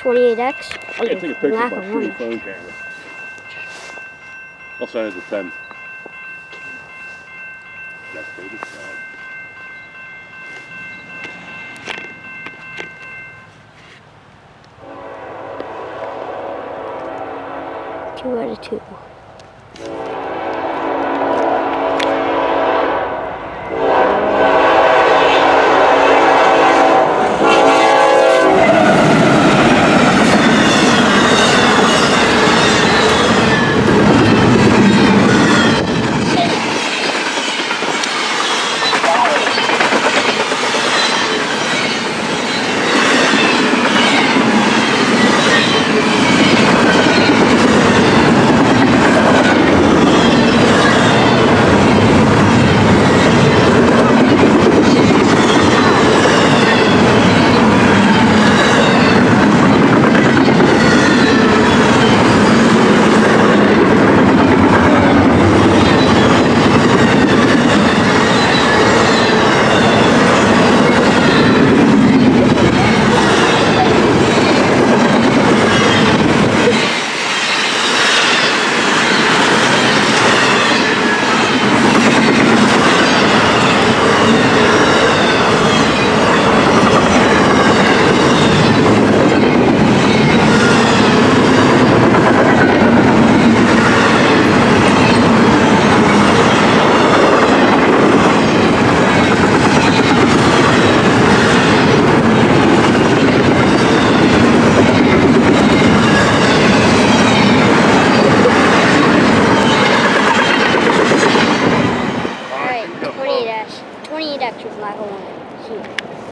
28X. I can take a picture Black by or shooting white. phone camera. I'll send it to 10. That's baby. 2 out of 2.